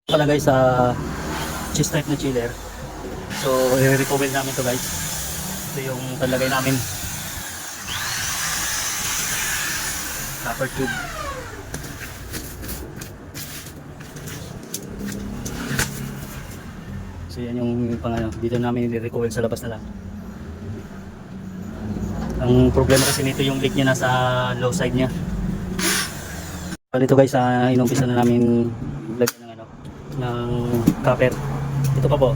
Pala guys sa cheese type na chiller. So i-recommend namin to guys. Ito yung talagay namin. Copper tube. So yan yung pang dito namin i-recommend sa labas na lang. Ang problema kasi nito yung leak niya nasa low side niya. Ito guys, inumpisa na namin lagyan ng copper. Ito pa po.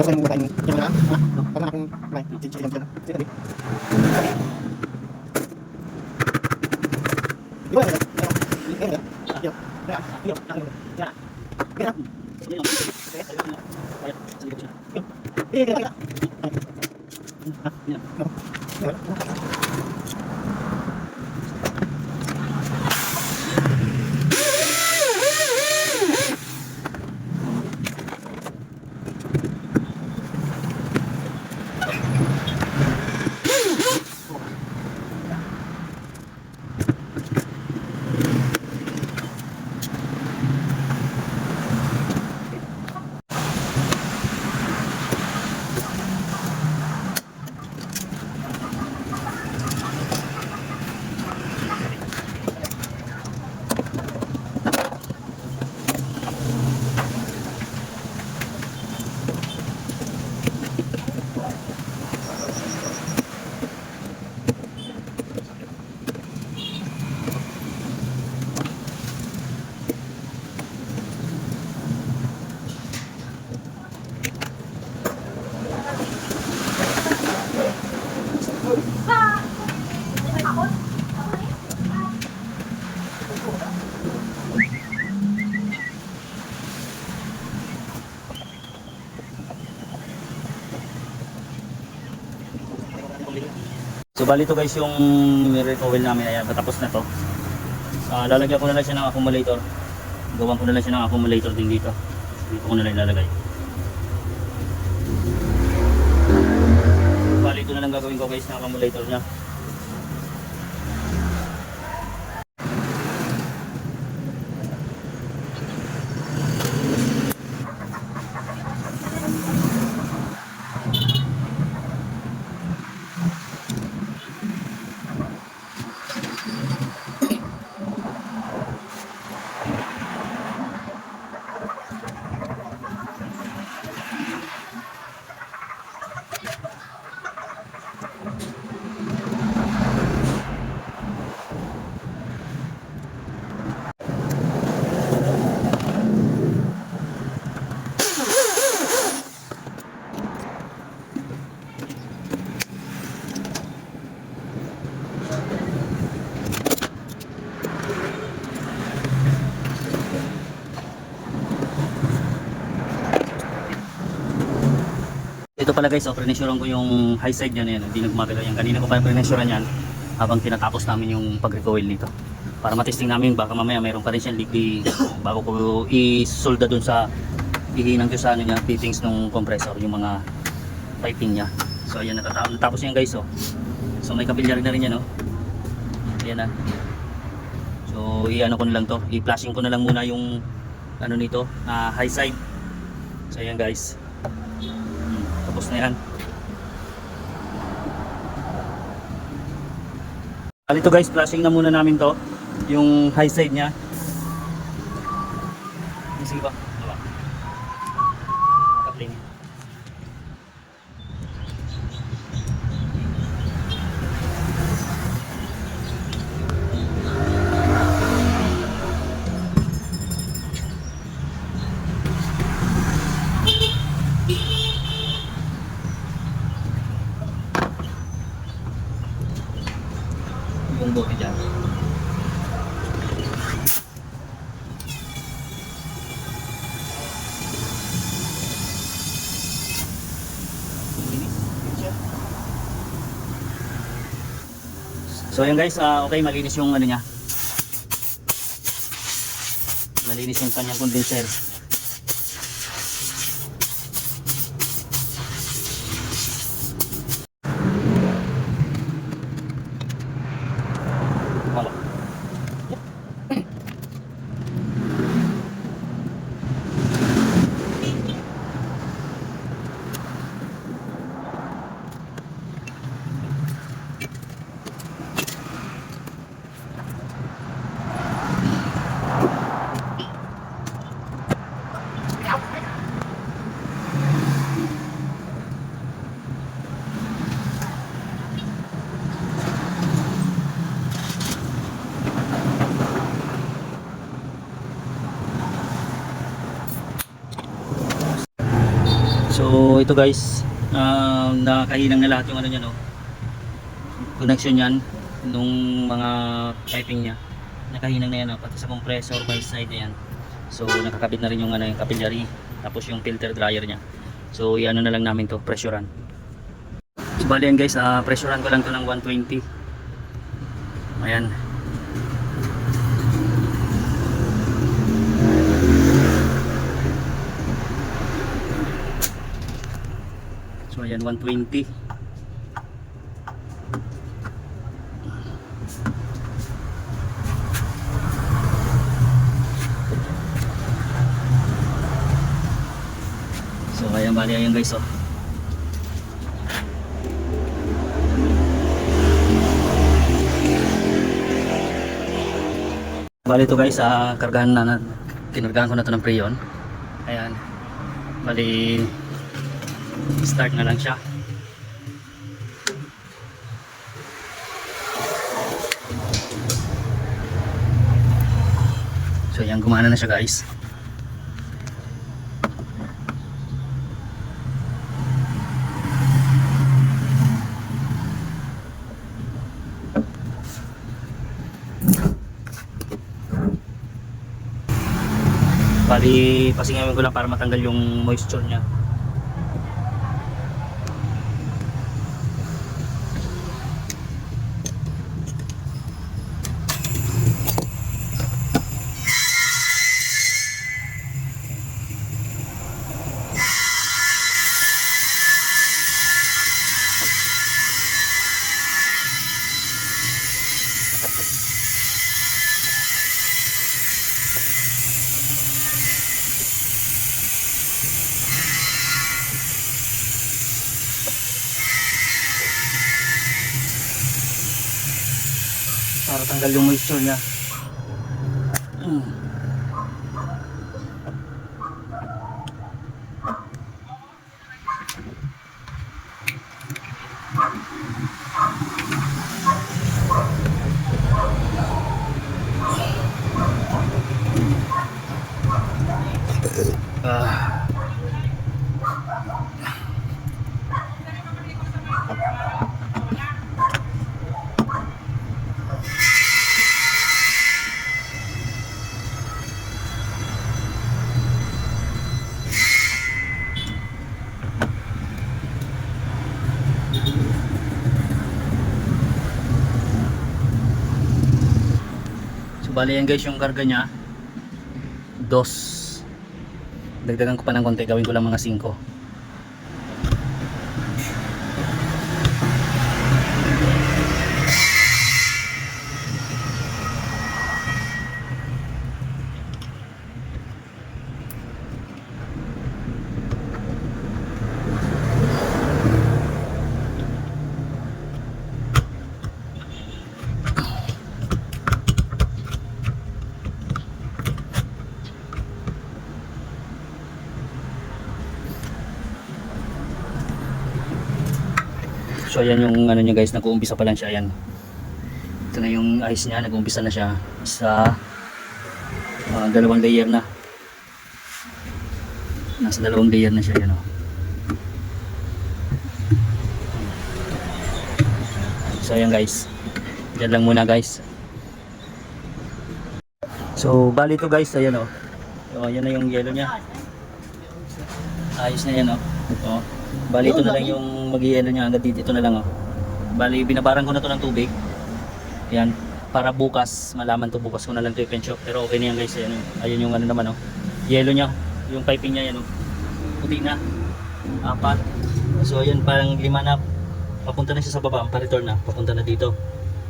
Kasi mo tayong yung na para akong may chichi yan dyan. Sino di? Di ba? So bali to guys yung miracle oil namin, ayan, patapos na to. Lalagyan ko na lang siya ng accumulator. Gawan ko na lang siya ng accumulator din dito. Dito ko na lang ilalagay. Bali ito na lang gagawin ko guys ng accumulator niya. Ito pala guys, prenesyoran ko yung high side niya na yan. Hindi nagmagalaw yan. Kanina ko pa prenesyoran yan habang tinatapos namin yung pag-recoil nito. Para matesting namin, baka mamaya mayroon pa rin siyang leak bago ko isolda dun sa ihinang ko sa ano niya, fittings ng compressor, yung mga piping niya. So ayan, natapos yan guys. So may kabilyar na rin yan. Ayan na. So i-ano ko na lang to, i-flashing ko na lang muna yung ano nito, high side. So ayan guys. Tapos na yan. Alito guys, flashing na muna namin to. Yung high side nya. Sige ba? Kapling. isang bote dyan. So ayan guys, okay, malinis yung ano niya. Malinis yung kanyang condenser. Wala. So ito guys, nakahinang na lahat yung ano niya, no, connection yan nung mga piping niya. Nakahinang na yan, no? Pati sa compressor by side na yan. So nakakabit na rin yung ano, yung capillary, tapos yung filter dryer niya. So iano na lang namin to, pressurean. So bali yan guys, pressurean ko lang to ng 120. Ayan. So ayan, 120. So ayan, bali ayan guys, oh. Bali ito guys, kargahan na, kinargahan ko na ito ng preyon. Ayan, bali start na lang siya. So yan, gumana na siya guys. Bali pasingawin ko lang para matanggal yung moisture niya. Para tanggal yung moisture niya. So bali yan guys, yung karga niya 2. Dagdagan ko pa ng konti, gawin ko lang mga 5. So ayan yung ano niya guys, nag-uumpisa pa lang siya. Ayan, ito na yung ice niya, nag-uumpisa na siya sa 2 layer na. Nasa 2 layer na siya, yan, oh. So ayan guys, Yan lang muna guys. So bali ito guys, ayan o. So ayan na yung yellow niya. Ayos na yan o. O. Bali ito na lang yung mag-yellow niya hanggang dito na lang o. Bali binabaran ko na to ng tubig. Yan. Para bukas, malaman to bukas ko na lang to i-paint shop. Pero okay na yan guys. Ayan, ayun yung ano naman o. Yellow niya. Yung piping niya yan o. Puti na. 4. So ayan parang 5 na. Papunta na siya sa baba. Pa-return na. Papunta na dito.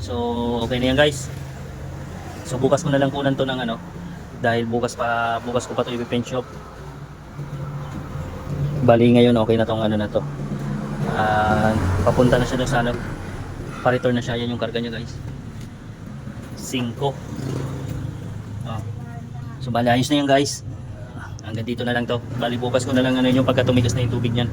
So okay na yan guys. So bukas ko na lang kunan to ng ano. Dahil bukas ko pa to i-paint shop. Bali ngayon okay na tong ano na to. Papunta na siya doon sa ano. Pa-return na siya. Yan yung karga niya guys. 5. So bali ayos na yan guys. Hanggang dito na lang to. Bali bukas ko na lang ano yung pagka tumigas na yung tubig niyan.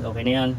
Okay na yan.